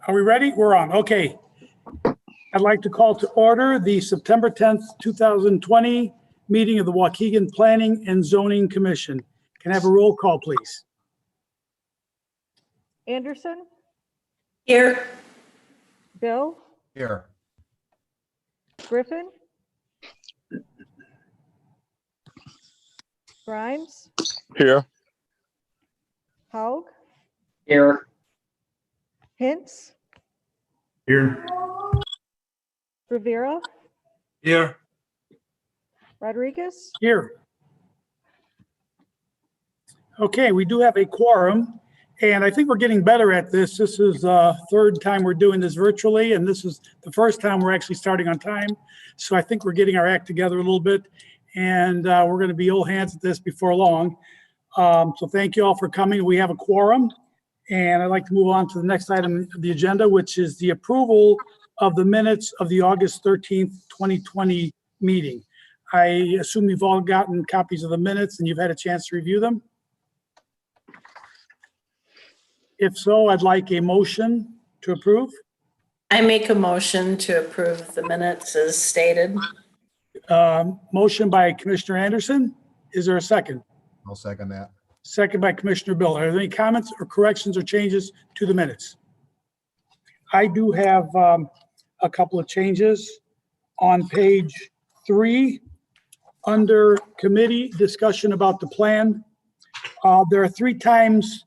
Are we ready? We're on. Okay. I'd like to call to order the September 10th, 2020 meeting of the Waukegan Planning and Zoning Commission. Can I have a roll call, please? Anderson, Here. Bill, Here. Griffin, Grimes, Here. Haug, Here. Hintz, Here. Rivera, Here. Rodriguez. Here. Okay, we do have a quorum, and I think we're getting better at this. This is the third time we're doing this virtually, and this is the first time we're actually starting on time. So I think we're getting our act together a little bit, and we're going to be old hands at this before long. So thank you all for coming. We have a quorum, and I'd like to move on to the next item of the agenda, which is the approval of the minutes of the August 13th, 2020 meeting. I assume you've all gotten copies of the minutes and you've had a chance to review them. If so, I'd like a motion to approve. I make a motion to approve the minutes as stated. Motion by Commissioner Anderson. Is there a second? I'll second that. Second by Commissioner Bill. Are there any comments or corrections or changes to the minutes? I do have a couple of changes on page 3 under committee discussion about the plan. There are 3 times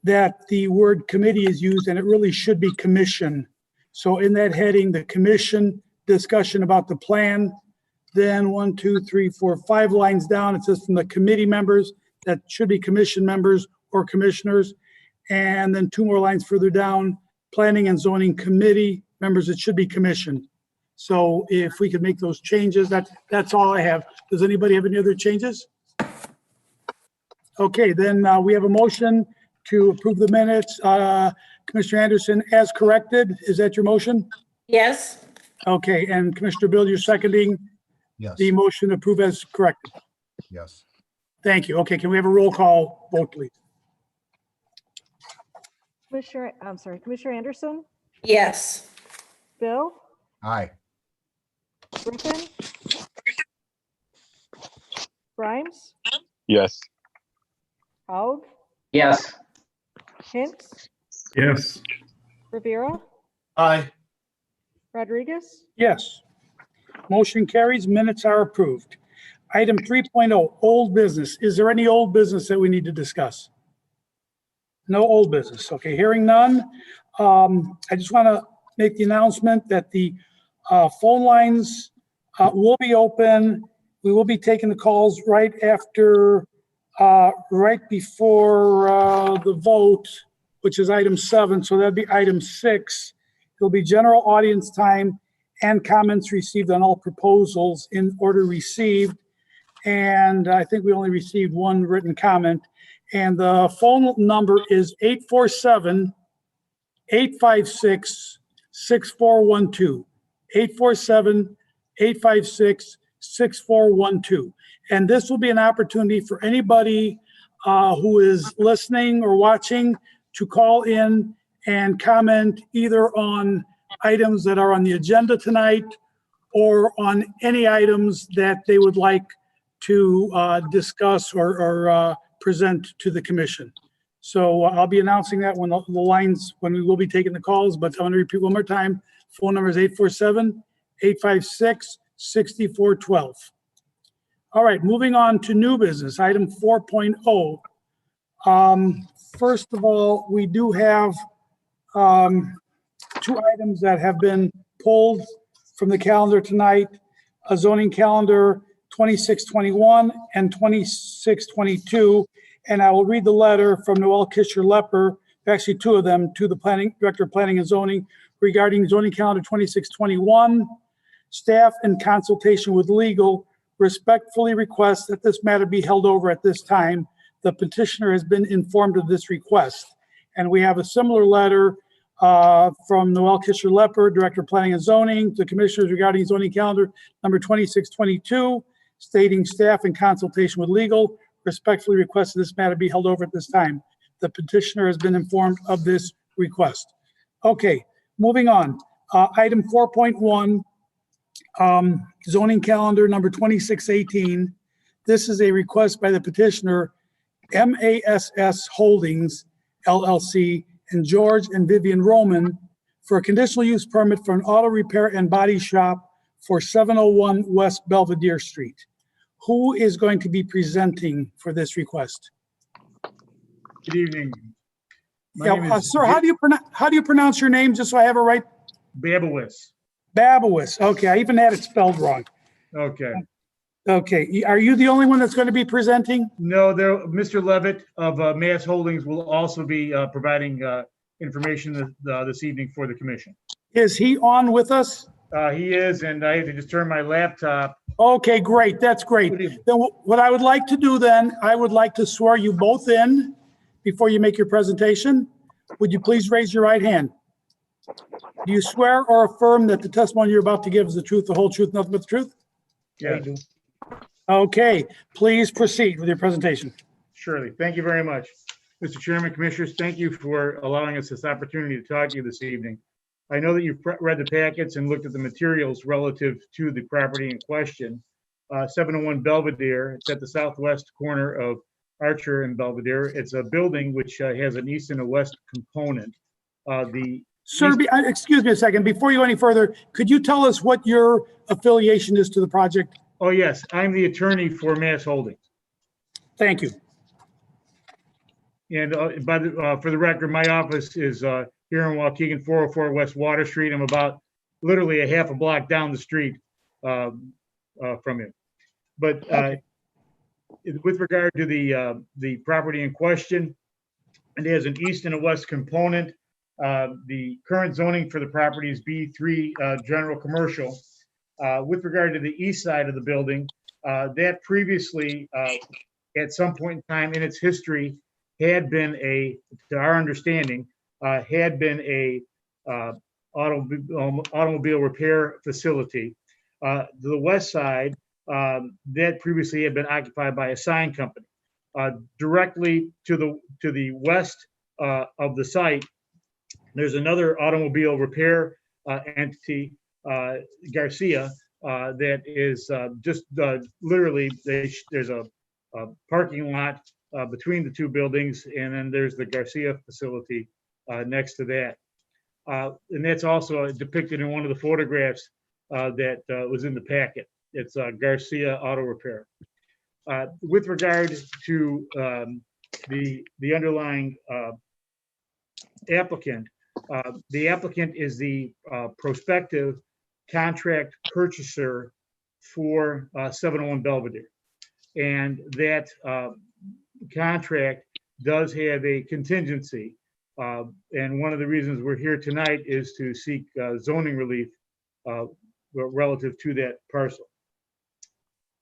that the word committee is used, and it really should be commission. So in that heading, the commission discussion about the plan, then 1, 2, 3, 4, 5 lines down, it says from the committee members, that should be commission members or commissioners. And then 2 more lines further down, planning and zoning committee members, it should be commission. So if we could make those changes, that's all I have. Does anybody have any other changes? Okay, then we have a motion to approve the minutes. Commissioner Anderson, as corrected, is that your motion? Yes. Okay, and Commissioner Bill, you're seconding Yes. the motion to approve as corrected. Yes. Thank you. Okay, can we have a roll call vote, please? Commissioner Anderson, Yes. Bill, Aye. Griffin, Grimes, Yes. Haug, Yes. Hintz, Yes. Rivera, Aye. Rodriguez. Yes. Motion carries. Minutes are approved. Item 3.0, old business. Is there any old business that we need to discuss? No old business. Okay, hearing none. I just want to make the announcement that the phone lines will be open. We will be taking the calls right after, right before the vote, which is item 7. So that'd be item 6. There'll be general audience time and comments received on all proposals in order received. And I think we only received 1 written comment. And the phone number is 847-856-6412. 847-856-6412. And this will be an opportunity for anybody who is listening or watching to call in and comment either on items that are on the agenda tonight or on any items that they would like to discuss or present to the commission. So I'll be announcing that when the lines, when we will be taking the calls, but I want to repeat one more time. Phone number is 847-856-6412. All right, moving on to new business, item 4.0. First of all, we do have 2 items that have been pulled from the calendar tonight, a zoning calendar 2621 and 2622. And I will read the letter from Noel Kisher-Lepper, actually 2 of them, to the Director of Planning and Zoning regarding zoning calendar 2621. Staff in consultation with legal respectfully request that this matter be held over at this time. The petitioner has been informed of this request. And we have a similar letter from Noel Kisher-Lepper, Director of Planning and Zoning, to commissioners regarding zoning calendar number 2622, stating staff in consultation with legal respectfully request that this matter be held over at this time. The petitioner has been informed of this request. Okay, Moving on, item 4.1, zoning calendar number 2618. This is a request by the petitioner, MASS Holdings LLC, and George and Vivian Roman for a conditional use permit for an auto repair and body shop for 701 West Belvedere Street. Who is going to be presenting for this request? Good evening. My Yeah, name is sir, how do you pronounce your name, just so I have it right? Babowis. Babowis. Okay, I even had it spelled wrong. Okay. Okay, are you the only one that's going to be presenting? No, Mr. Levitt of Mass Holdings will also be providing information this evening for the commission. Is he on with us? He is, and I had to just turn my laptop. Okay, great. That's great. Then what I would like to do then, I would like to swear you both in before you make your presentation. Would you please raise your right hand? Do you swear or affirm that the testimony you're about to give is the truth, the whole truth, nothing but the truth? Yes, Okay, please proceed with your presentation. surely. Thank you very much. Mr. Chairman, Commissioners, thank you for allowing us this opportunity to talk to you this evening. I know that you've read the packets and looked at the materials relative to the property in question. 701 Belvedere, it's at the southwest corner of Archer and Belvedere. It's a building which has an east and a west component. Sir, excuse me a second. Before you go any further, could you tell us what your affiliation is to the project? Oh, yes, I'm the attorney for Mass Holdings. Thank you. And for the record, my office is here in Waukegan, 404 West Water Street. I'm about literally a half a block down the street from him. But with regard to the property in question, it has an east and a west component. The current zoning for the property is B3 general commercial. With regard to the east side of the building, that previously, at some point in time in its history, had been to our understanding, had been a automobile repair facility. The west side, that previously had been occupied by a sign company. Directly to the west of the site, there's another automobile repair entity, Garcia, that is just literally, there's a parking lot between the two buildings, and then there's the Garcia facility next to that. And that's also depicted in one of the photographs that was in the packet. It's Garcia Auto Repair. With regard to the underlying applicant, the applicant is the prospective contract purchaser for 701 Belvedere. And that contract does have a contingency. And one of the reasons we're here tonight is to seek zoning relief relative to that parcel.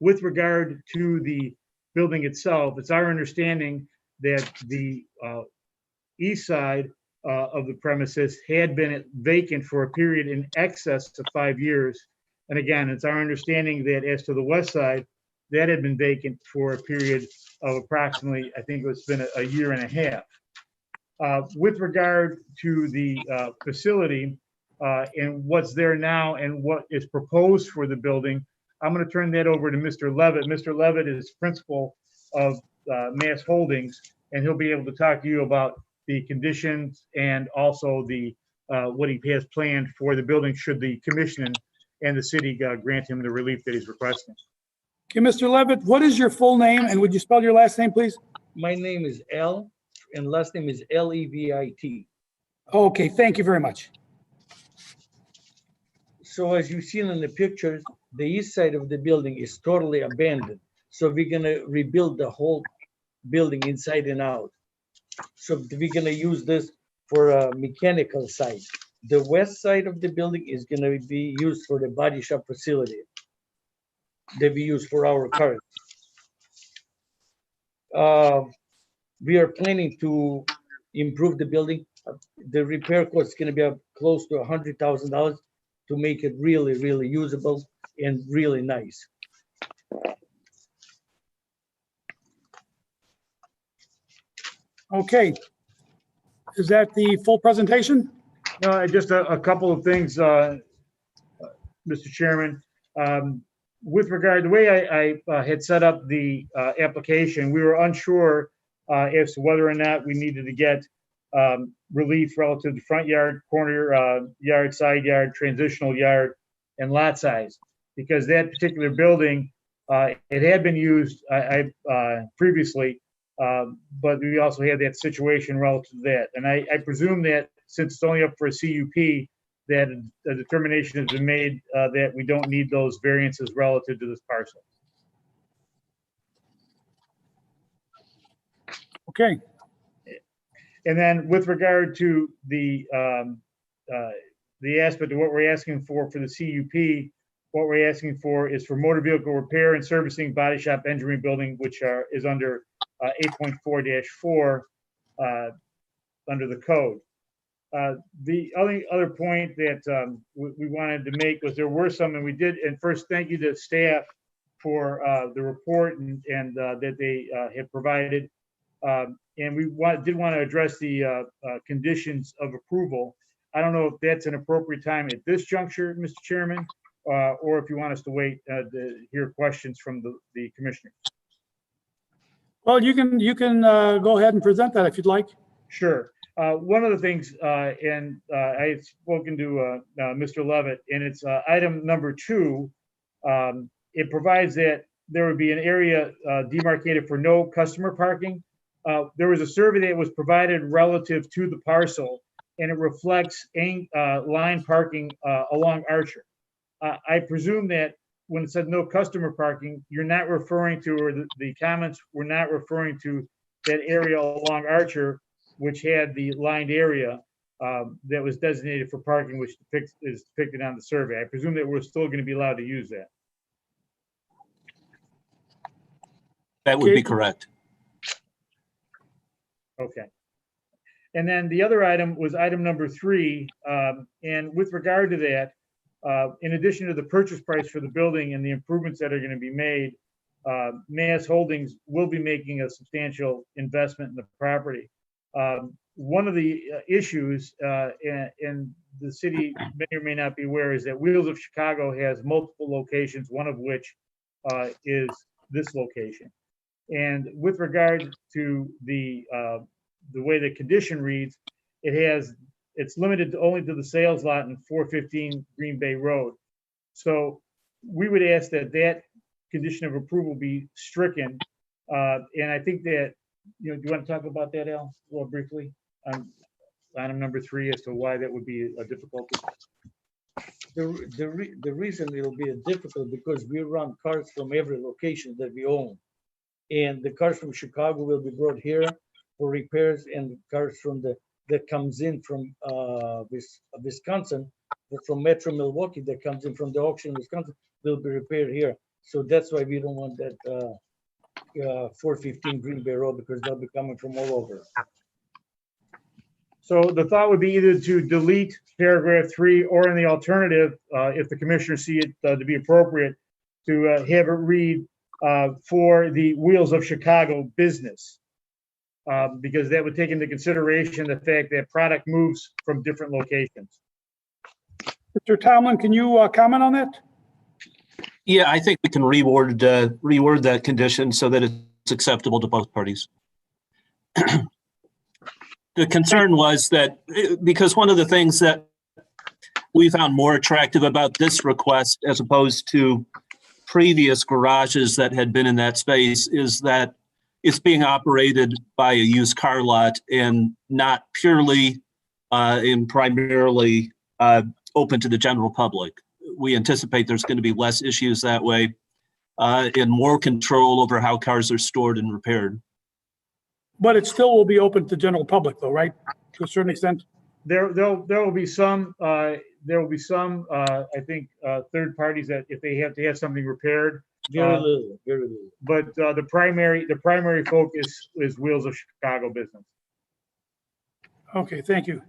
With regard to the building itself, it's our understanding that the east side of the premises had been vacant for a period in excess of 5 years. And again, it's our understanding that as to the west side, that had been vacant for a period of approximately, I think it's been a year and a half. With regard to the facility and what's there now and what is proposed for the building, I'm going to turn that over to Mr. Levitt. Mr. Levitt is principal of Mass Holdings, and he'll be able to talk to you about the conditions and also the what he has planned for the building should the commission and the city grant him the relief that he's requesting. Okay, Mr. Levitt, what is your full name, and would you spell your last name, please? My name is L, and last name is Levit. Okay, thank you very much. So as you've seen in the pictures, the east side of the building is totally abandoned. So we're gonna rebuild the whole building inside and out. So we're gonna use this for a mechanical side. The west side of the building is gonna be used for the body shop facility that we use for our cars. We are planning to improve the building. The repair cost is gonna be up close to $100,000 to make it really, really usable and really nice. Okay. Is that the full presentation? No, just a couple of things, Mr. Chairman. With regard, the way I had set up the application, we were unsure as to whether or not we needed to get relief relative to front yard, corner yard, side yard, transitional yard, and lot size. Because that particular building, it had been used previously, but we also had that situation relative to that. And I presume that since it's only up for a CUP, that a determination has been made that we don't need those variances relative to this parcel. Okay, And then with regard to the aspect of what we're asking for the CUP, what we're asking for is for motor vehicle repair and servicing, body shop, engine rebuilding, which is under 8.4-4 under the code. The other point that we wanted to make was there were some, and we did, and first, thank you to staff for the report and that they had provided. And we did want to address the conditions of approval. I don't know if that's an appropriate time at this juncture, Mr. Chairman, or if you want us to wait to hear questions from the commissioner. well, you can go ahead and present that if you'd like. Sure. One of the things, and I had spoken to Mr. Levitt, and it's item number 2. It provides that there would be an area demarcated for no customer parking. There was a survey that was provided relative to the parcel, and it reflects line parking along Archer. I presume that when it said no customer parking, you're not referring to, or the comments were not referring to that area along Archer, which had the lined area that was designated for parking, which is depicted on the survey. I presume that we're still going to be allowed to use that. That would be correct. Okay. And then the other item was item number 3. And with regard to that, in addition to the purchase price for the building and the improvements that are going to be made, Mass Holdings will be making a substantial investment in the property. One of the issues, and the city may or may not be aware, is that Wheels of Chicago has multiple locations, one of which is this location. And with regard to the way the condition reads, it's limited only to the sales lot in 415 Green Bay Road. So we would ask that condition of approval be stricken. And I think that, do you want to talk about that, Al, well, briefly? Item number 3 as to why that would be a difficulty. The reason it'll be a difficult because we run cars from every location that we own. And the cars from Chicago will be brought here for repairs, and cars from that comes in from Wisconsin, or from Metro Milwaukee that comes in from the auction in Wisconsin will be repaired here. So that's why we don't want that 415 Green Bay Road, because they'll be coming from all over. So the thought would be either to delete paragraph 3, or in the alternative, if the commissioners see it to be appropriate, to have it read for the Wheels of Chicago business. Because that would take into consideration the fact that product moves from different locations. Mr. Tomlin, can you comment on that? Yeah, I think we can reword that condition so that it's acceptable to both parties. The concern was that because one of the things that we found more attractive about this request as opposed to previous garages that had been in that space is that it's being operated by a used car lot and not purely and primarily open to the general public. We anticipate there's going to be less issues that way and more control over how cars are stored and repaired. But it still will be open to general public though, right? To a certain extent? There will be some, I think, third parties that if they have to have something repaired. Very little. But the primary focus is Wheels of Chicago business. Okay, thank you.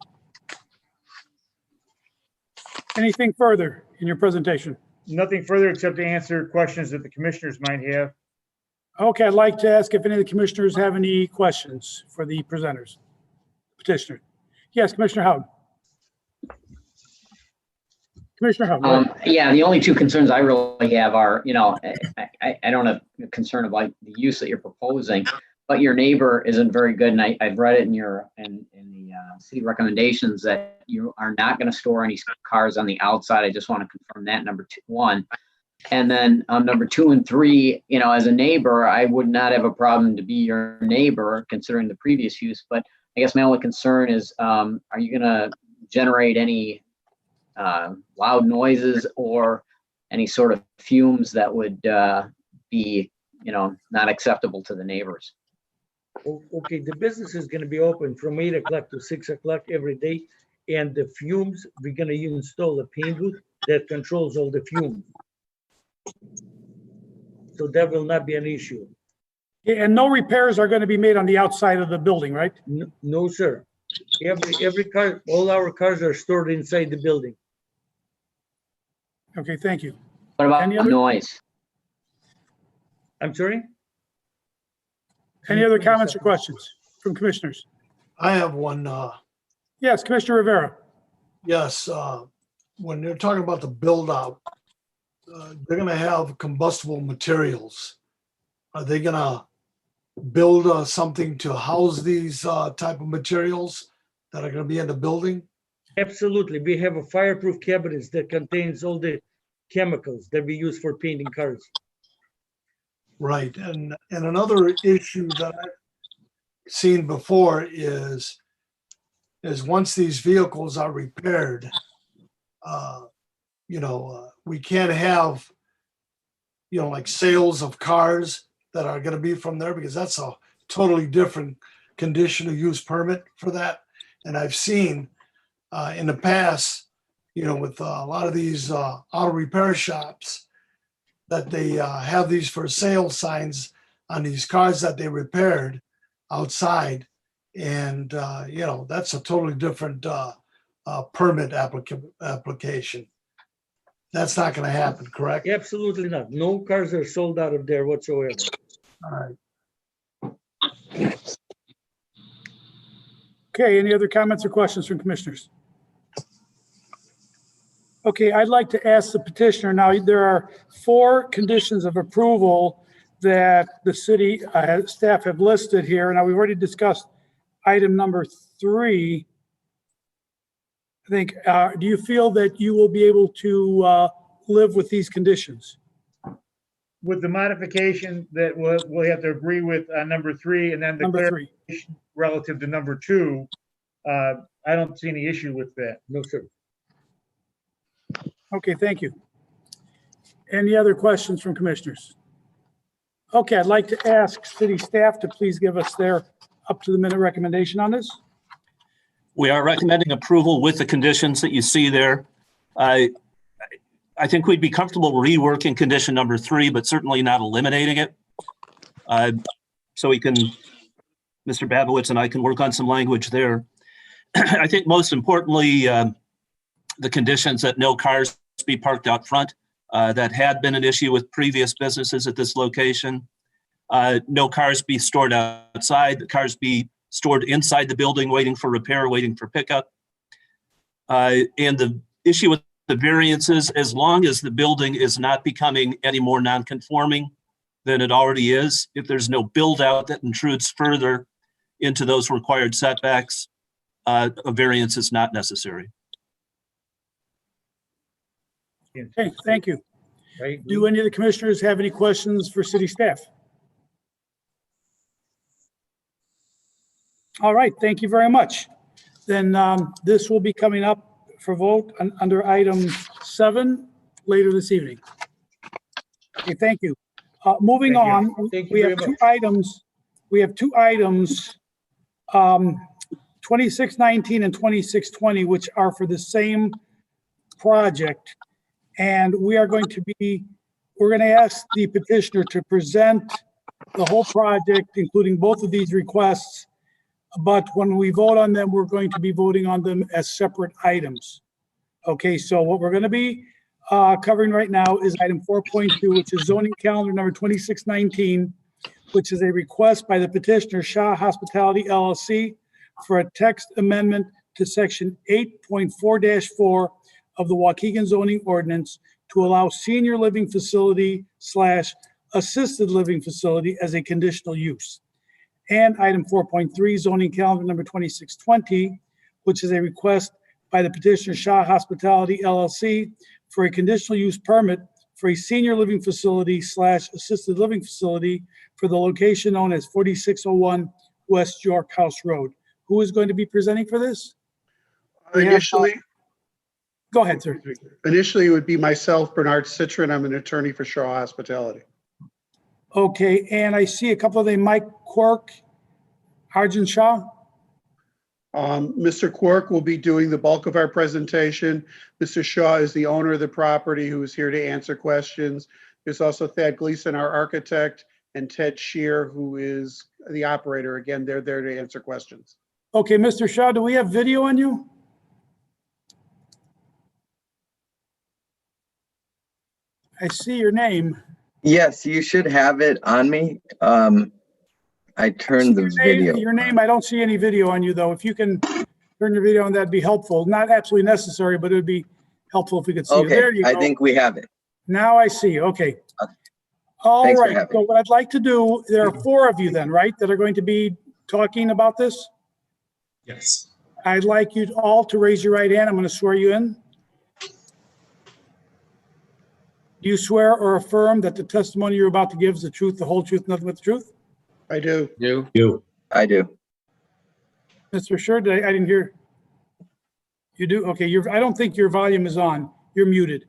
Anything further in your presentation? Nothing further except to answer questions that the commissioners might have. Okay, I'd like to ask if any of the commissioners have any questions for the presenters, petitioner. Yes, Commissioner Howard. Commissioner Howard, go ahead. Yeah, the only two concerns I really have are, I don't have a concern about the use that you're proposing, but your neighbor isn't very good. And I've read it in the city recommendations that you are not going to store any cars on the outside. I just want to confirm that, number one. And then number 2 and 3, as a neighbor, I would not have a problem to be your neighbor considering the previous use. But I guess my only concern is, are you going to generate any loud noises or any sort of fumes that would be, not acceptable to the neighbors? Okay, the business is gonna be open from 8 o'clock to 6 o'clock every day. And the fumes, we're gonna install a paint booth that controls all the fumes. So that will not be an issue. Yeah, and no repairs are going to be made on the outside of the building, right? No, sir. Every car, all our cars are stored inside the building. Okay, thank you. What about Any other- noise? I'm sorry? Any other comments or questions from commissioners? I have one, Yes, Commissioner Rivera. yes, when they're talking about the build out, they're gonna have combustible materials. Are they gonna build something to house these type of materials that are gonna be in the building? Absolutely. We have a fireproof cabinets that contains all the chemicals that we use for painting cars. Right, and another issue that I've seen before is once these vehicles are repaired, we can't have, like sales of cars that are gonna be from there, because that's a totally different conditional use permit for that. And I've seen in the past, with a lot of these auto repair shops, that they have these for sale signs on these cars that they repaired outside. And, that's a totally different permit application. That's not going to happen, correct? Absolutely not. No cars are sold out of there whatsoever. All right. Okay, any other comments or questions from commissioners? Okay, I'd like to ask the petitioner, now there are 4 conditions of approval that the city staff have listed here. Now, we've already discussed item number 3. I think, do you feel that you will be able to live with these conditions? With the modification that we'll have to agree with on number 3, and then the Number 3. clarification relative to number 2, I don't see any issue with that. No, sir. Okay, thank you. Any other questions from commissioners? Okay, I'd like to ask city staff to please give us their up-to-the-minute recommendation on this. We are recommending approval with the conditions that you see there. I think we'd be comfortable reworking condition number 3, but certainly not eliminating it. So we can, Mr. Babowitz and I can work on some language there. I think most importantly, the conditions that no cars be parked out front, that had been an issue with previous businesses at this location. No cars be stored outside, the cars be stored inside the building, waiting for repair, waiting for pickup. And the issue with the variances, as long as the building is not becoming any more non-conforming than it already is, if there's no build out that intrudes further into those required setbacks, a variance is not necessary. Okay, thank you. Right? Do any of the commissioners have any questions for city staff? All right, thank you very much. Then this will be coming up for vote under item 7 later this evening. Okay, thank you. Moving Thank you. on, Thank you we very have 2 much. items. We have 2 items, 2619 and 2620, which are for the same project. And we're going to ask the petitioner to present the whole project, including both of these requests. But when we vote on them, we're going to be voting on them as separate items. Okay, so what we're going to be covering right now is item 4.2, which is zoning calendar number 2619, which is a request by the petitioner Shaw Hospitality LLC for a text amendment to section 8.4-4 of the Waukegan zoning ordinance to allow senior living facility / assisted living facility as a conditional use. And item 4.3, zoning calendar number 2620, which is a request by the petitioner Shaw Hospitality LLC for a conditional use permit for a senior living facility / assisted living facility for the location known as 4601 West York House Road. Who is going to be presenting for this? We have, Initially, Go ahead, sir. it would be myself, Bernard Citron. I'm an attorney for Shaw Hospitality. Okay, and I see a couple of them, Mike Quirk, Arjun Shaw. Mr. Quirk will be doing the bulk of our presentation. Mr. Shaw is the owner of the property who is here to answer questions. There's also Thad Gleason, our architect, and Ted Shear, who is the operator. Again, they're there to answer questions. Okay, Mr. Shaw, do we have video on you? I see your name. Yes, you should have it on me. I turned the video. Your name, I don't see any video on you, though. If you can turn your video on, that'd be helpful. Not absolutely necessary, but it would be helpful if we could see you. Okay, There you I go. think we have it. Now I see. Okay. All Thanks for right. having So me. what I'd like to do, there are 4 of you then, right, that are going to be talking about this? Yes. I'd like you all to raise your right hand. I'm going to swear you in. Do you swear or affirm that the testimony you're about to give is the truth, the whole truth, nothing but the truth? I do. You. I do. Mr. Sure, I didn't hear. You do? Okay, I don't think your volume is on. You're muted.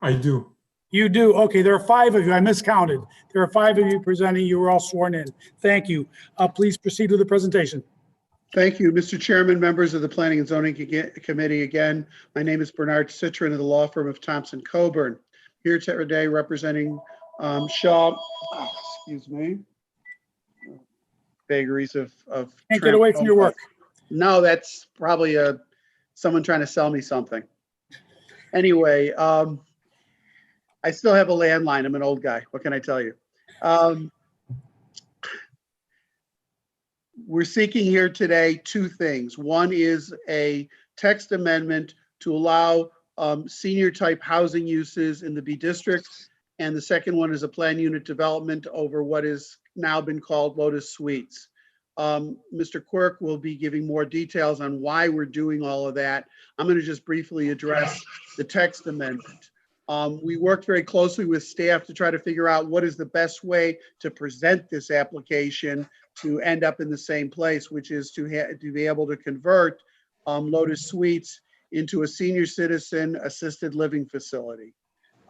I do. You do? Okay, there are 5 of you. I miscounted. There are 5 of you presenting. You were all sworn in. Thank you. Please proceed with the presentation. Thank you, Mr. Chairman, members of the Planning and Zoning Committee. Again, my name is Bernard Citron of the law firm of Thompson Coburn. Here today representing Shaw, excuse me, vagaries of. Can't get away from your work. No, that's probably someone trying to sell me something. Anyway, I still have a landline. I'm an old guy. What can I tell you? We're seeking here today 2 things. One is a text amendment to allow senior type housing uses in the B district. And the second one is a plan unit development over what has now been called Lotus Suites. Mr. Quirk will be giving more details on why we're doing all of that. I'm going to just briefly address the text amendment. We worked very closely with staff to try to figure out what is the best way to present this application to end up in the same place, which is to be able to convert Lotus Suites into a senior citizen assisted living facility.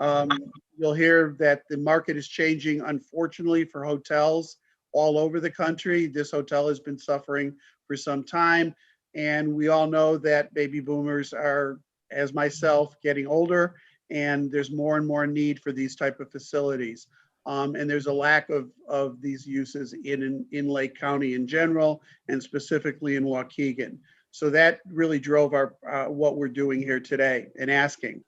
You'll hear that the market is changing, unfortunately, for hotels all over the country. This hotel has been suffering for some time, and we all know that baby boomers are, as myself, getting older, and there's more and more need for these type of facilities. And there's a lack of these uses in Lake County in general, and specifically in Waukegan. So that really drove our what we're doing here today and asking.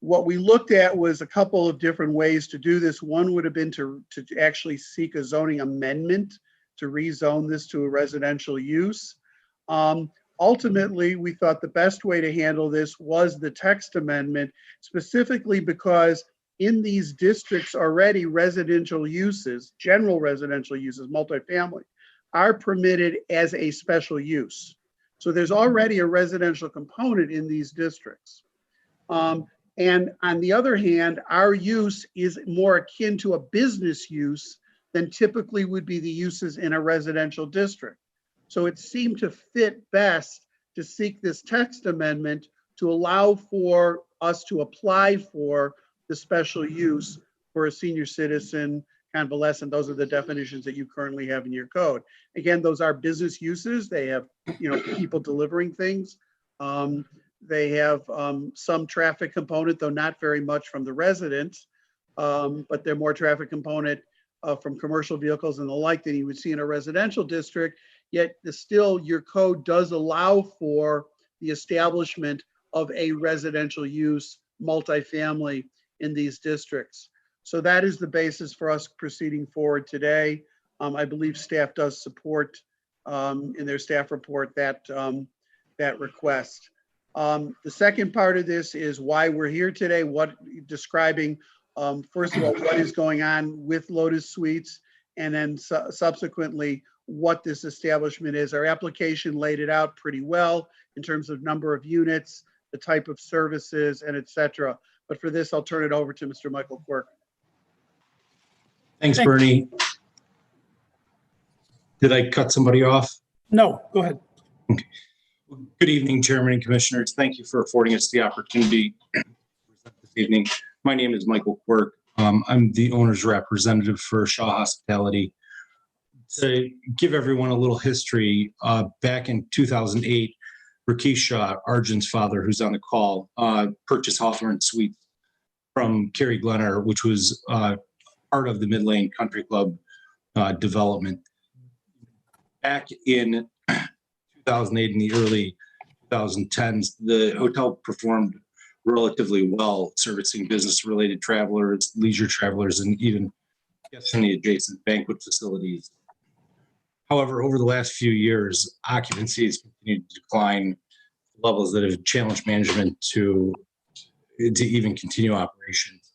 What we looked at was a couple of different ways to do this. One would have been to actually seek a zoning amendment to rezone this to a residential use. Ultimately, we thought the best way to handle this was the text amendment, specifically because in these districts already residential uses, general residential uses, multifamily, are permitted as a special use. So there's already a residential component in these districts. And on the other hand, our use is more akin to a business use than typically would be the uses in a residential district. So it seemed to fit best to seek this text amendment to allow for us to apply for the special use for a senior citizen convalescent. Those are the definitions that you currently have in your code. Again, those are business uses. They have, people delivering things. They have some traffic component, though not very much from the residents, but they're more traffic component from commercial vehicles and the like than you would see in a residential district. Yet still your code does allow for the establishment of a residential use multifamily in these districts. So that is the basis for us proceeding forward today. I believe staff does support in their staff report that request. The second part of this is why we're here today, describing, first of all, what is going on with Lotus Suites, and then subsequently what this establishment is. Our application laid it out pretty well in terms of number of units, the type of services, and et cetera. But for this, I'll turn it over to Mr. Michael Quirk. Thanks, Thank- Bernie. Did I cut somebody off? No, go ahead. Good evening, Chairman and Commissioners. Thank you for affording us the opportunity to present this evening. My name is Michael Quirk. I'm the owner's representative for Shaw Hospitality. To give everyone a little history, back in 2008, Rakesh Shaw, Arjun's father, who's on the call, purchased Hawthorne Suites from Kerry Glennar, which was part of the Mid-Lane Country Club development. Back in 2008, in the early 2010s, the hotel performed relatively well, servicing business-related travelers, leisure travelers, and even guests in the adjacent banquet facilities. However, over the last few years, occupancy has continued to decline to levels that have challenged management to even continue operations.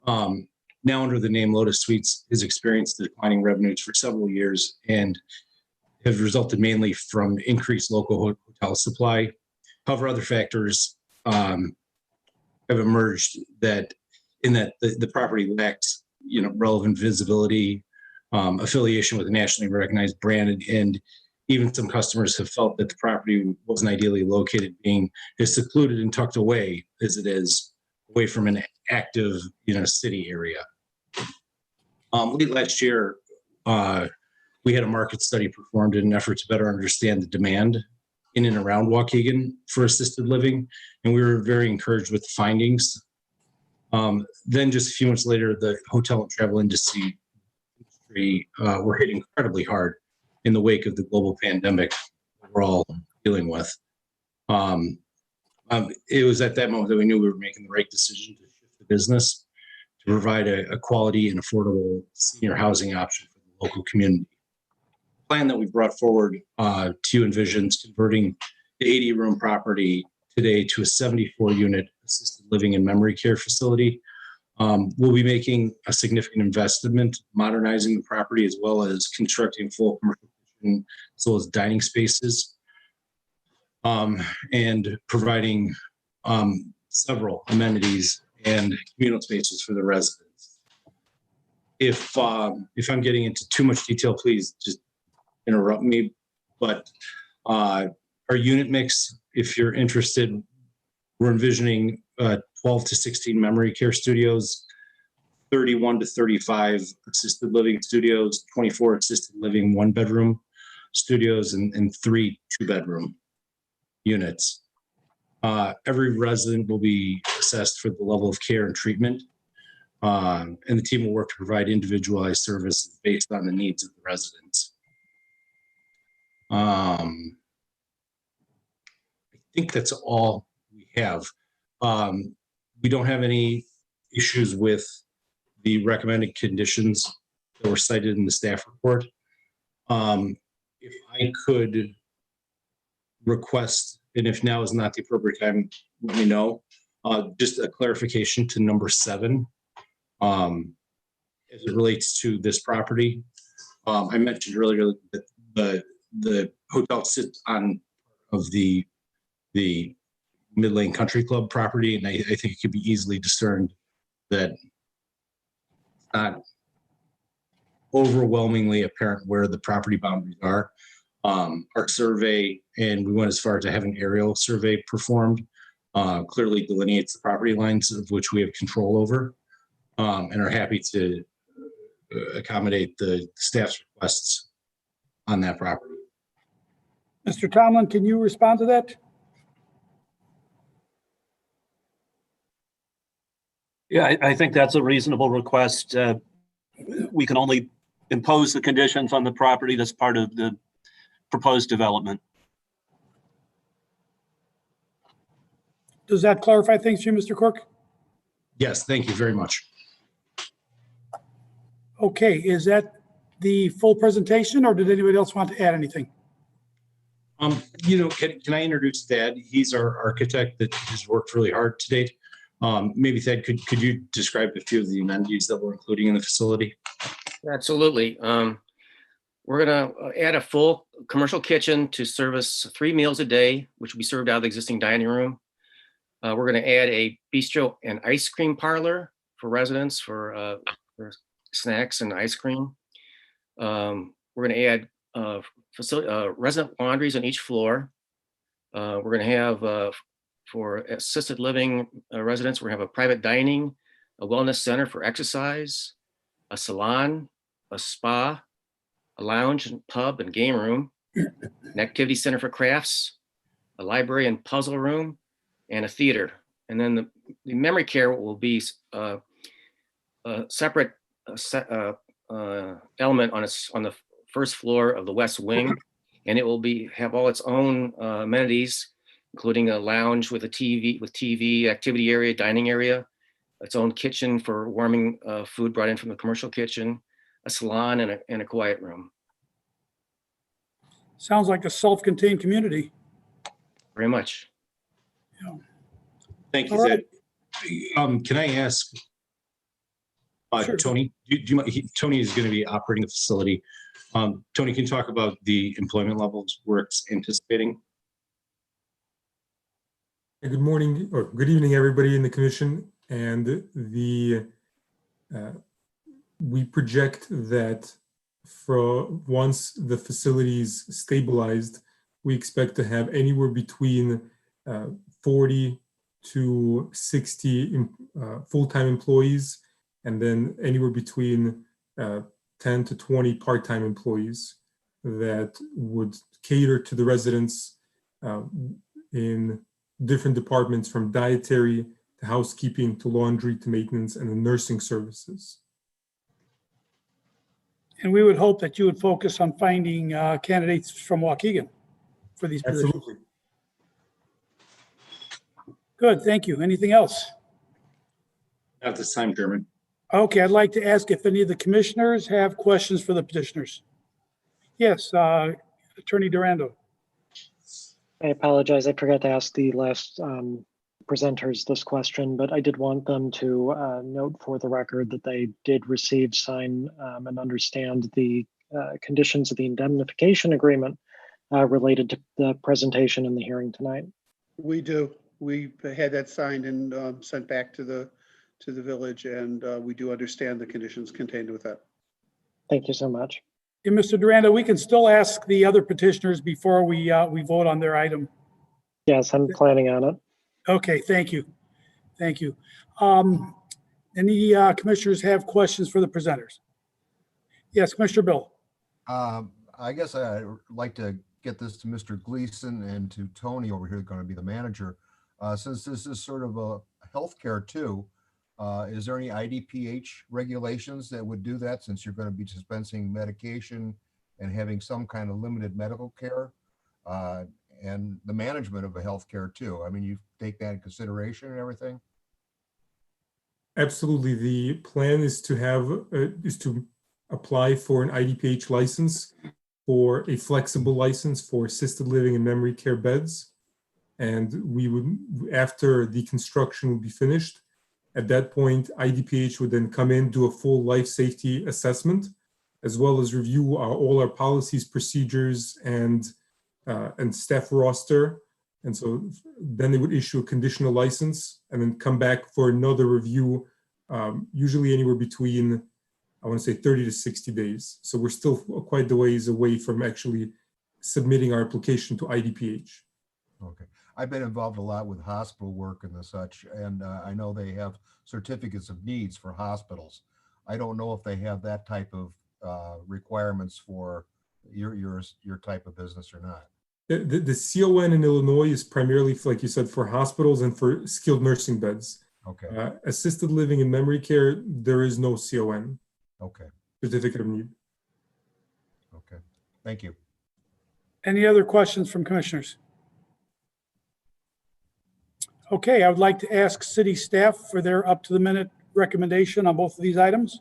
Now, under the name Lotus Suites, has experienced declining revenues for several years and have resulted mainly from increased local hotel supply. However, other factors have emerged that the property lacks, relevant visibility, affiliation with a nationally recognized brand, and even some customers have felt that the property wasn't ideally located, being as secluded and tucked away as it is, away from an active, city area. Late last year, we had a market study performed in an effort to better understand the demand in and around Waukegan for assisted living, and we were very encouraged with the findings. Then just a few months later, the hotel and travel industry were hit incredibly hard in the wake of the global pandemic that we're all dealing with. It was at that moment that we knew we were making the right decision to shift the business to provide a quality and affordable senior housing option for the local community. The plan that we brought forward to you envisions converting the 80-room property today to a 74-unit assisted living and memory care facility. We'll be making a significant investment, modernizing the property, as well as constructing full commercial kitchen, as well as dining spaces, and providing several amenities and communal spaces for the residents. If I'm getting into too much detail, please just interrupt me. But our unit mix, if you're interested, we're envisioning 12 to 16 memory care studios, 31 to 35 assisted living studios, 24 assisted living one-bedroom studios, and 3 two-bedroom units. Every resident will be assessed for the level of care and treatment, and the team will work to provide individualized services based on the needs of the residents. I think that's all we have. We don't have any issues with the recommended conditions that were cited in the staff report. If I could request, and if now is not the appropriate time, let me know, just a clarification to number 7 as it relates to this property. I mentioned earlier that the hotel sits on of the Mid-Lane Country Club property, and I think it could be easily discerned that it's not overwhelmingly apparent where the property boundaries are. Our survey, and we went as far as to have an aerial survey performed, clearly delineates the property lines of which we have control over, and are happy to accommodate the staff's requests on that property. Mr. Tomlin, can you respond to that? Yeah, I think that's a reasonable request. We can only impose the conditions on the property that's part of the proposed development. Does that clarify things for you, Mr. Quirk? Yes, thank you very much. Okay, is that the full presentation, or did anybody else want to add anything? Can I introduce Thad? He's our architect that has worked really hard to date. Maybe Thad, could you describe a few of the amenities that we're including in the facility? Absolutely. We're gonna add a full commercial kitchen to service 3 meals a day, which will be served out of the existing dining room. We're gonna add a bistro and ice cream parlor for residents for snacks and ice cream. We're gonna add resident laundries on each floor. We're gonna have for assisted living residents, we're gonna have a private dining, a wellness center for exercise, a salon, a spa, a lounge and pub and game room, an activity center for crafts, a library and puzzle room, and a theater. And then the memory care will be a separate element on the first floor of the west wing, and it will have all its own amenities, including a lounge with TV, activity area, dining area, its own kitchen for warming food brought in from the commercial kitchen, a salon, and a quiet room. Sounds like a self-contained community. Very much. Thank you, All Thad. Can I ask Sure. Tony? Tony is going to be operating the facility. Tony, can you talk about the employment levels we're anticipating? Good morning or good evening, everybody in the commission. And we project that once the facility is stabilized, we expect to have anywhere between 40 to 60 full-time employees, and then anywhere between 10 to 20 part-time employees that would cater to the residents in different departments, from dietary to housekeeping to laundry to maintenance and the nursing services. And we would hope that you would focus on finding candidates from Waukegan for these positions. Absolutely. Good, thank you. Anything else? At this time, Chairman. Okay, I'd like to ask if any of the commissioners have questions for the petitioners. Yes, Attorney Durando. I apologize. I forgot to ask the last presenters this question, but I did want them to note for the record that they did receive, sign, and understand the conditions of the indemnification agreement related to the presentation and the hearing tonight. We do. We had that signed and sent back to the village, and we do understand the conditions contained with that. Thank you so much. And Mr. Durando, we can still ask the other petitioners before we vote on their item. Yes, I'm planning on it. Okay, thank you. Thank you. Any commissioners have questions for the presenters? Yes, Commissioner Bill. I guess I'd like to get this to Mr. Gleason and to Tony over here, going to be the manager. Since this is sort of a healthcare too, is there any IDPH regulations that would do that, since you're going to be dispensing medication and having some kind of limited medical care and the management of a healthcare too? I mean, you take that in consideration and everything? Absolutely. The plan is to apply for an IDPH license, for a flexible license for assisted living and memory care beds. And we would, after the construction would be finished, at that point, IDPH would then come in, do a full life safety assessment, as well as review all our policies, procedures, and staff roster. And so then they would issue a conditional license and then come back for another review, usually anywhere between, I want to say 30 to 60 days. So we're still quite the ways away from actually submitting our application to IDPH. Okay. I've been involved a lot with hospital work and the such, and I know they have certificates of needs for hospitals. I don't know if they have that type of requirements for your type of business or not. The CON in Illinois is primarily, like you said, for hospitals and for skilled nursing beds. Okay. Assisted living and memory care, there is no CON. Okay. Certificate of need. Okay. Thank you. Any other questions from commissioners? Okay, I would like to ask city staff for their up-to-the-minute recommendation on both of these items.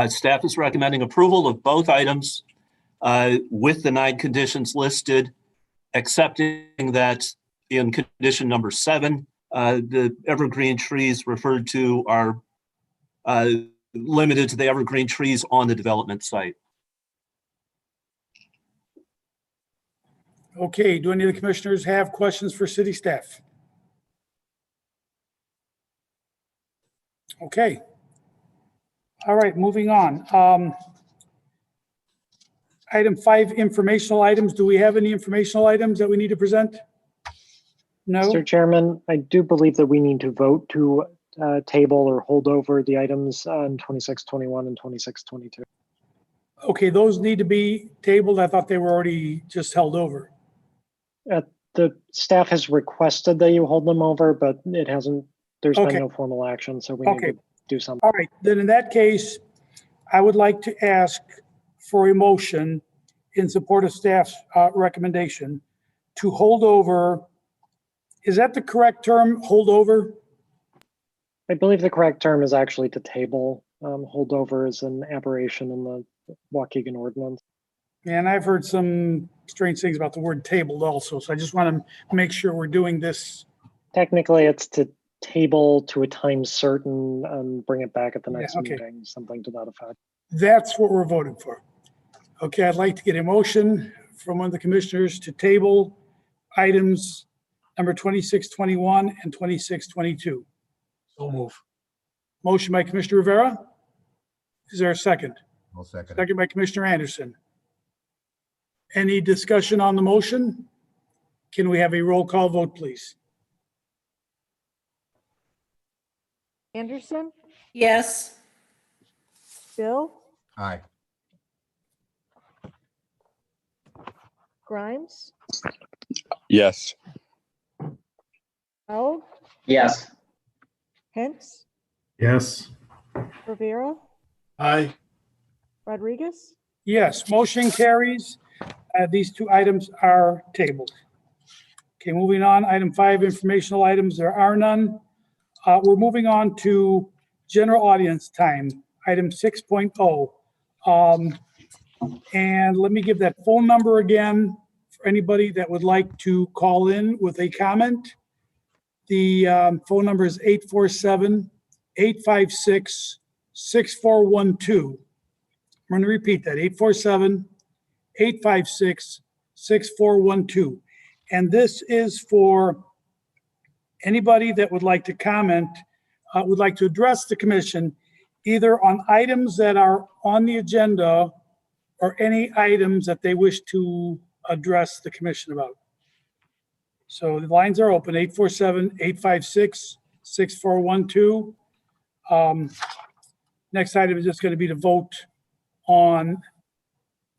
Staff is recommending approval of both items with the 9 conditions listed accepting that in condition number 7, the evergreen trees referred to are limited to the evergreen trees on the development site. Okay, do any of the commissioners have questions for city staff? Okay. All right, moving on. Item 5, informational items. Do we have any informational items that we need to present? No? Mr. Chairman, I do believe that we need to vote to table or hold over the items on 2621 and 2622. Okay, those need to be tabled. I thought they were already just held over. The staff has requested that you hold them over, but it hasn't, there's been Okay. no formal action, so we need Okay. to do something. All right, then in that case, I would like to ask for a motion in support of staff's recommendation to hold over. Is that the correct term, hold over? I believe the correct term is actually to table. Holdover is an aberration in the Waukegan ordinance. And I've heard some strange things about the word tabled also, so I just want to make sure we're doing this. Technically, it's to table to a time certain and bring it back at the next okay. meeting, something to that effect. That's what we're voting for. Okay, I'd like to get a motion from one of the commissioners to table items number 2621 and 2622. So move. Motion by Commissioner Rivera. Is there a second? I'll second. Second by Commissioner Anderson. Any discussion on the motion? Can we have a roll call vote, please? Anderson, Yes. Bill, Aye. Grimes, Yes. Haug, Yes. Hintz, Yes. Rivera, Aye. Rodriguez, Yes, motion carries. These 2 items are tabled. Okay, moving on, item 5, informational items. There are none. We're moving on to general audience time, item 6.0. And let me give that phone number again for anybody that would like to call in with a comment. The phone number is 847-856-6412. I'm going to repeat that, 847-856-6412. And this is for anybody that would like to comment, would like to address the commission, either on items that are on the agenda or any items that they wish to address the commission about. So the lines are open, 847-856-6412. Next item is just going to be to vote on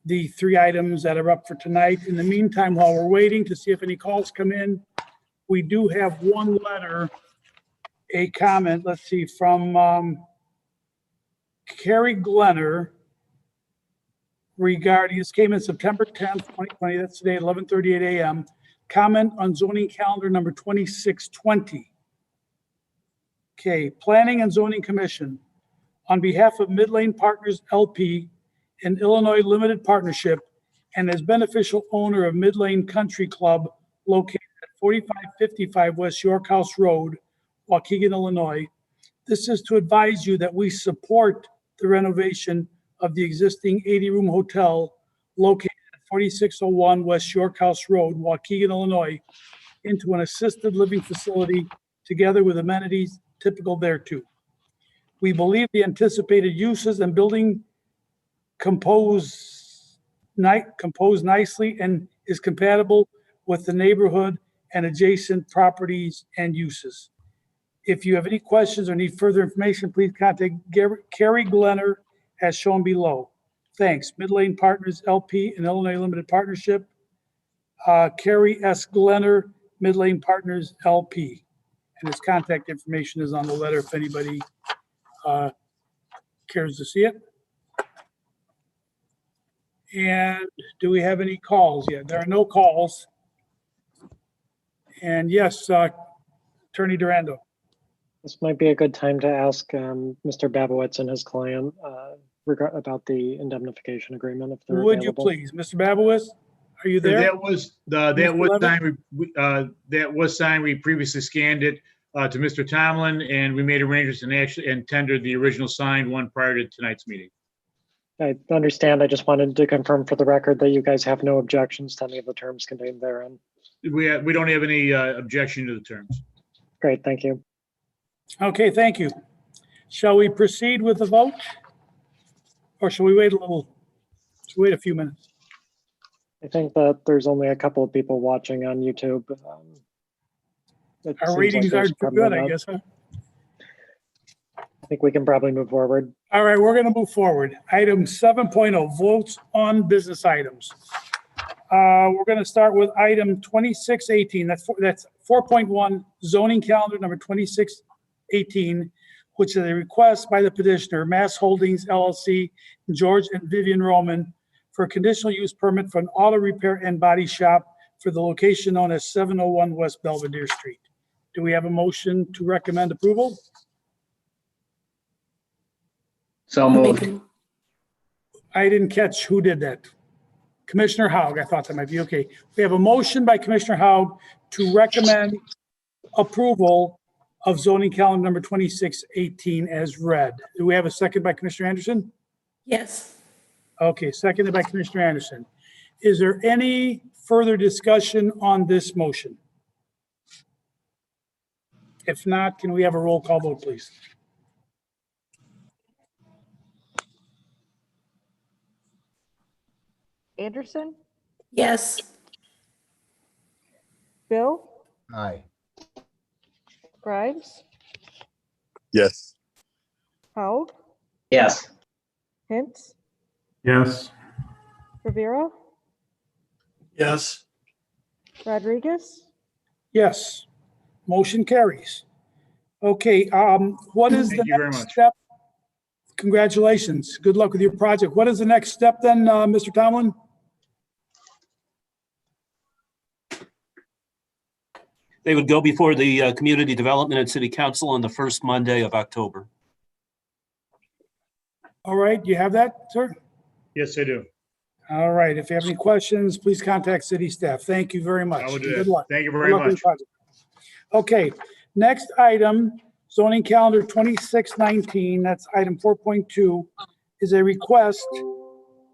the 3 items that are up for tonight. In the meantime, while we're waiting to see if any calls come in, we do have one letter, a comment, let's see, from Carrie Glenner regarding, this came in September 10th, 2020, that's today at 11:38 a.m. Comment on zoning calendar number 2620. Okay, Planning and Zoning Commission, on behalf of Mid-Lane Partners LP, an Illinois limited partnership, and as beneficial owner of Mid-Lane Country Club located at 4555 West York House Road, Waukegan, Illinois. This is to advise you that we support the renovation of the existing 80-room hotel located at 4601 West York House Road, Waukegan, Illinois, into an assisted living facility together with amenities typical thereto. We believe the anticipated uses and building compose nicely and is compatible with the neighborhood and adjacent properties and uses. If you have any questions or need further information, please contact Carrie Glenner as shown below. Thanks. Mid-Lane Partners LP, an Illinois limited partnership. Carrie S. Glenner, Mid-Lane Partners LP. And his contact information is on the letter if anybody cares to see it. And do we have any calls yet? There are no calls. And yes, Attorney Durando. This might be a good time to ask Mr. Babowitz and his client about the indemnification agreement if they're Would you available. please, Mr. Babowitz, Are you there? That was Mr. Levitt? signed, that was signed. We previously scanned it to Mr. Tomlin, and we made arrangements and tendered the original signed one prior to tonight's meeting. I understand. I just wanted to confirm for the record that you guys have no objections to any of the terms contained therein. We don't have any objection to the terms. Great, thank you. Okay, thank you. Shall we proceed with the vote? Or shall we wait a little? Should we wait a few minutes? I think that there's only a couple of people watching on YouTube. It Our seems like ratings there's aren't too probably good, I not. guess, huh? I think we can probably move forward. All right, we're going to move forward. Item 7.0, votes on business items. We're going to start with item 2618. That's 4.1, zoning calendar number 2618, which is a request by the petitioner, Mass Holdings LLC, George and Vivian Roman, for a conditional use permit for an auto repair and body shop for the location known as 701 West Belvedere Street. Do we have a motion to recommend approval? So moved. I didn't catch who did that. Commissioner Haug, I thought that might be okay. We have a motion by Commissioner Haug to recommend approval of zoning calendar number 2618 as read. Do we have a second by Commissioner Anderson? Yes. Okay, seconded by Commissioner Anderson. Is there any further discussion on this motion? If not, can we have a roll call vote, please? Anderson, Yes. Bill, Aye. Grimes, Yes. Haug, Yes. Hintz, Yes. Rivera, Yes. Rodriguez, Yes. Motion carries. Okay, what is the Thank you very next much. step? Congratulations. Good luck with your project. What is the next step then, Mr. Tomlin? They would go before the Community Development and City Council on the first Monday of October. All right, you have that, sir? Yes, I do. All right, if you have any questions, please contact city staff. Thank you very much. I will do Good that. luck. Thank you Good very luck with much. your project. Okay, next item, zoning calendar 2619, that's item 4.2, is a request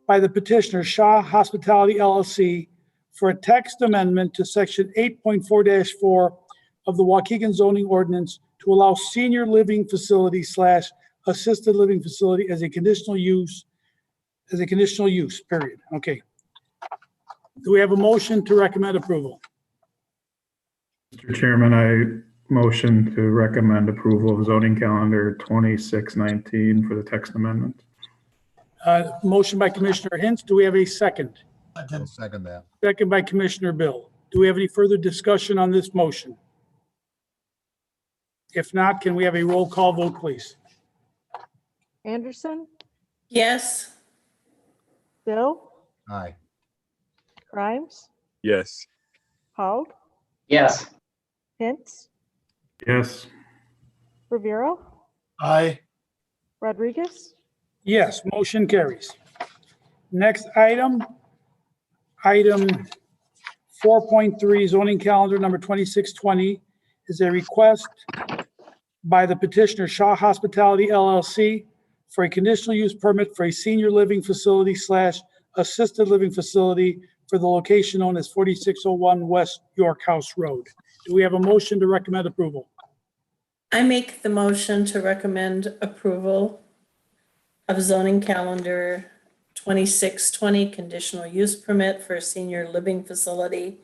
by the petitioner Shaw Hospitality LLC for a text amendment to section 8.4-4 of the Waukegan zoning ordinance to allow senior living facility / assisted living facility as a conditional use, period. Okay. Do we have a motion to recommend approval? Mr. Chairman, I motion to recommend approval of zoning calendar 2619 for the text amendment. Motion by Commissioner Hintz. Do we have a second? I'll second that. Second by Commissioner Bill. Do we have any further discussion on this motion? If not, can we have a roll call vote, please? Anderson, Yes. Bill, Aye. Grimes, Yes. Haug, Yes. Hintz, Yes. Rivera, Aye. Rodriguez, Yes, motion carries. Next item, item 4.3, zoning calendar number 2620, is a request by the petitioner Shaw Hospitality LLC for a conditional use permit for a senior living facility / assisted living facility for the location known as 4601 West York House Road. Do we have a motion to recommend approval? I make the motion to recommend approval of zoning calendar 2620 conditional use permit for a senior living facility,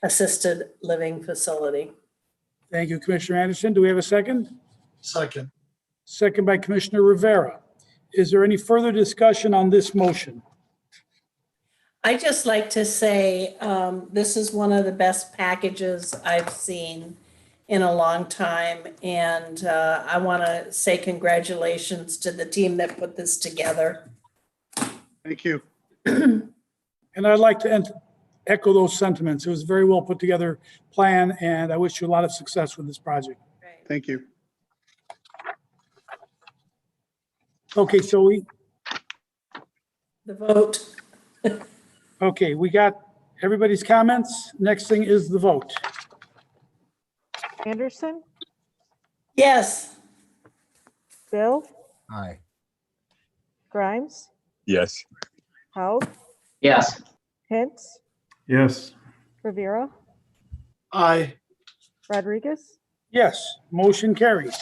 assisted living facility. Thank you, Commissioner Anderson. Do we have a second? Second. Second by Commissioner Rivera. Is there any further discussion on this motion? I just like to say, this is one of the best packages I've seen in a long time. And I want to say congratulations to the team that put this together. Thank you. And I'd like to echo those sentiments. It was a very well put together plan, and I wish you a lot of success with this project. Thank you. Okay, so The vote. okay, we got Everybody's comments. Next thing is the vote. Anderson, Yes. Bill, Aye. Grimes, Yes. Haug, Yes. Hintz, Yes. Rivera, Aye. Rodriguez. Yes, motion carries.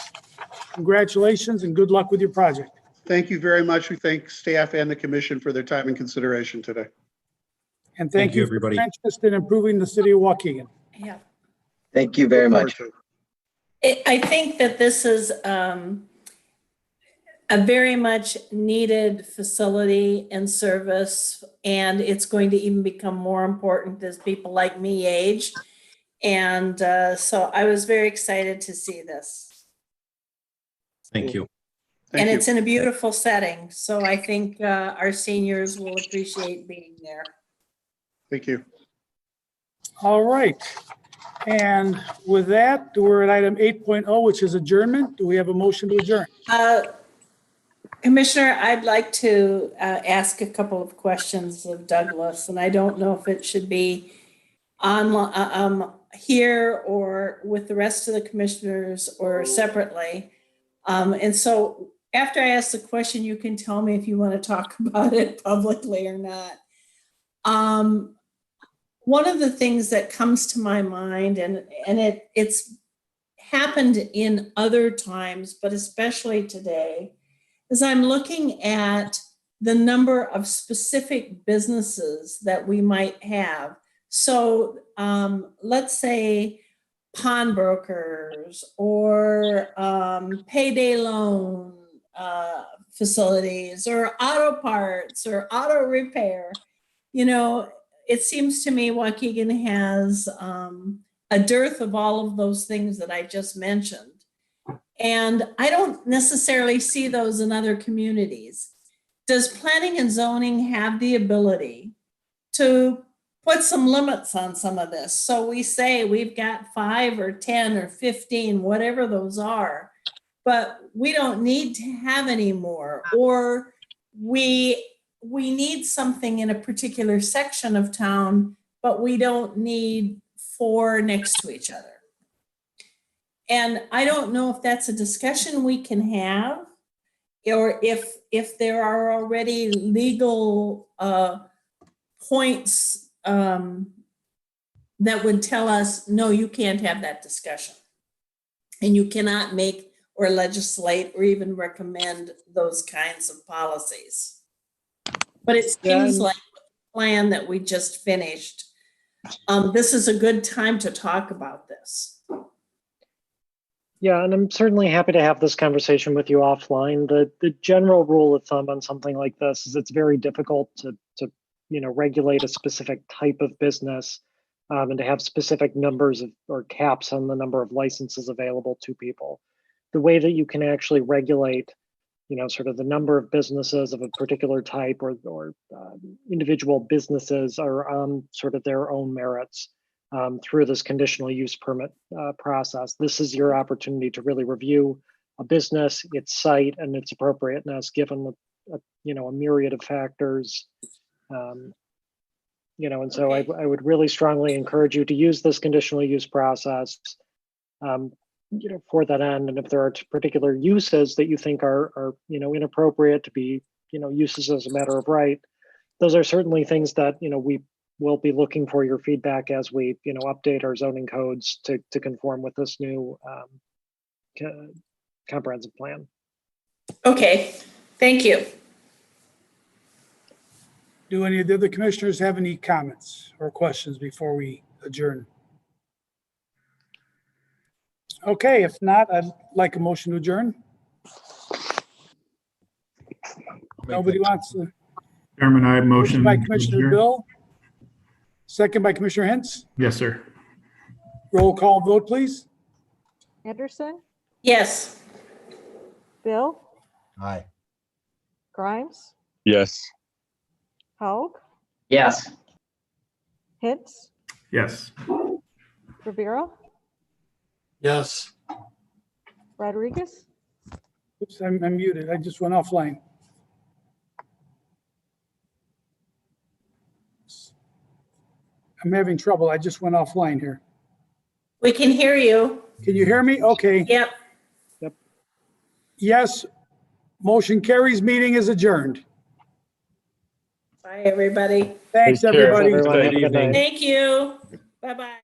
Congratulations and good luck with your project. Thank you very much. We thank staff and the commission for their time and consideration today. And Thank thank you, you for your everybody. interest in improving the city of Waukegan. Yeah. Thank you very much. I think that this is a very much needed facility and service, and it's going to even become more important as people like me age. And so I was very excited to see this. Thank you. Thank And you. it's in a beautiful setting, so I think our seniors will appreciate being there. Thank you. All right. And with that, we're at item 8.0, which is adjournment. Do we have a motion to adjourn? Commissioner, I'd like to ask a couple of questions of Douglas, and I don't know if it should be on here or with the rest of the commissioners or separately. And so after I ask the question, you can tell me if you want to talk about it publicly or not. One of the things that comes to my mind, and it's happened in other times, but especially today, is I'm looking at the number of specific businesses that we might have. So let's say pawnbrokers or payday loan facilities or auto parts or auto repair. You know, it seems to me Waukegan has a dearth of all of those things that I just mentioned. And I don't necessarily see those in other communities. Does planning and zoning have the ability to put some limits on some of this? So we say we've got 5 or 10 or 15, whatever those are, but we don't need to have any more, or we need something in a particular section of town, but we don't need 4 next to each other. And I don't know if that's a discussion we can have, or if there are already legal points that would tell us, no, you can't have that discussion. And you cannot make or legislate or even recommend those kinds of policies. But it seems like the plan that we just finished, this is a good time to talk about this. Yeah, and I'm certainly happy to have this conversation with you offline. The general rule of thumb on something like this is it's very difficult to regulate a specific type of business and to have specific numbers or caps on the number of licenses available to people. The way that you can actually regulate, sort of the number of businesses of a particular type or individual businesses are on sort of their own merits. Through this conditional use permit process. This is your opportunity to really review a business, its site, and its appropriateness given a myriad of factors. And so I would really strongly encourage you to use this conditional use process for that end. And if there are particular uses that you think are inappropriate to be uses as a matter of right, those are certainly things that we we'll be looking for your feedback as we, update our zoning codes to conform with this new comprehensive plan. Okay, thank you. Do any of the other commissioners have any comments or questions before we adjourn? Okay, if not, I'd like a motion to adjourn. Nobody wants to. Chairman, I motion. By to Commissioner adjourn. Bill. Second by Commissioner Hintz. Yes, sir. Roll call vote, please. Anderson, Yes. Bill, Aye. Grimes, Yes. Haug, Yes. Hintz, Yes. Rivera, Yes. Rodriguez. Oops, I'm muted. I just went offline. I'm having trouble. I just went offline here. We can hear you. Can you hear me? Okay. Yep. Yes. Motion carries. Meeting is adjourned. Bye, everybody. Thanks, Take care. everybody. Everyone, have a good night. Thank you. Bye-bye.